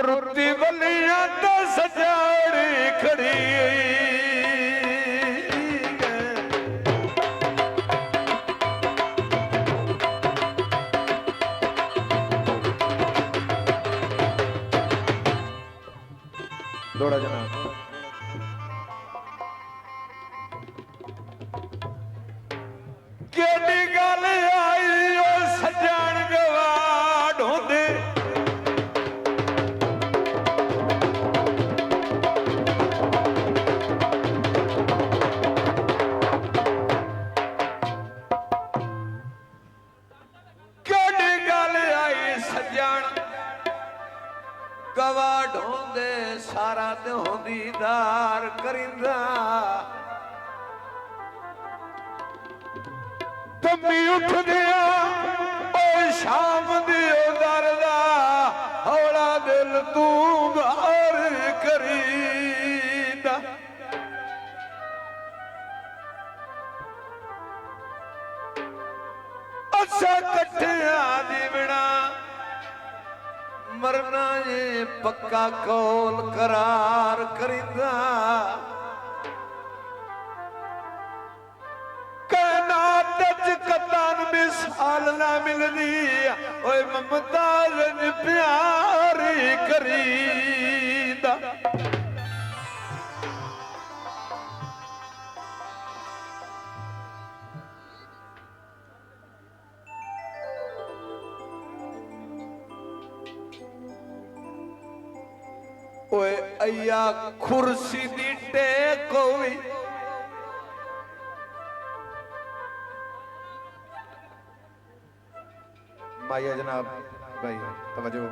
रुती बलियां तो सजाड़ी खड़ी दौड़ा जनाब केड़ी गल आई ओ सजान गवाड़ होंदे गवा ढोंदे सारा तो दीदार करिंदा तमी उठ दिया ओ शाम दियो दरदा हौला दिल तू बार करीदा अच्छा कट्ठिया दी बिना मरना ये पक्का कौल करार करिंदा कायनात च कतान मिसाल ना मिलदी ओए ममताज ने प्यारी करीदा ओए अय्या खुर्सी दी टेक होई माया जनाब भाई तवज्जो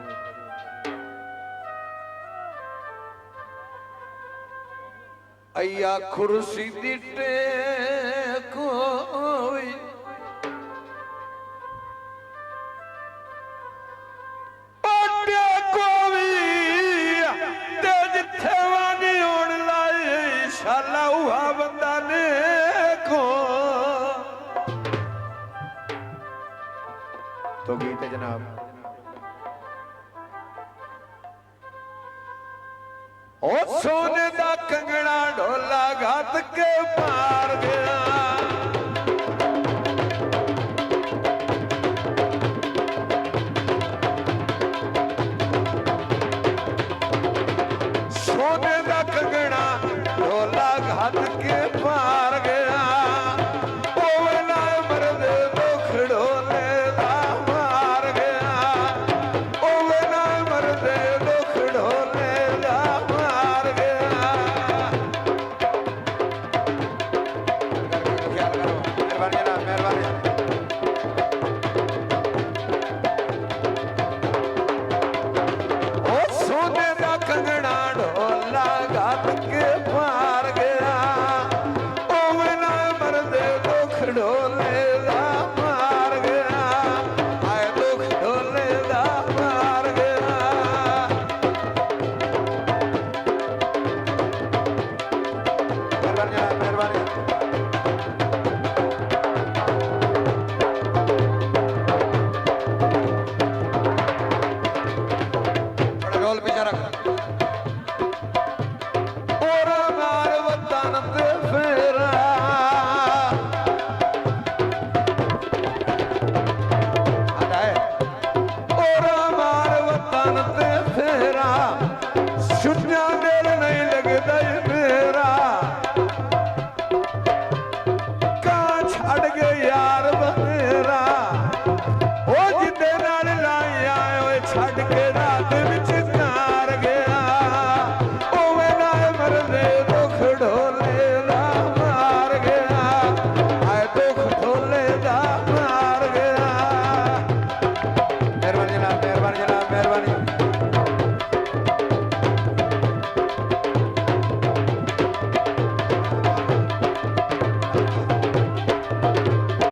अय्या खुर्सी दी टेक होई शाला हुआ बंदा ने को तो गीत है जनाब ओ सोने दा कंगना ढोला घात के पार गया सोने दा कंगना ढोला घात के पार गया ओवला मर्द दुख ढोले दा मार गया ओवला मर्द दुख ढोले दा मार गया ख्याल करो मेहरबानी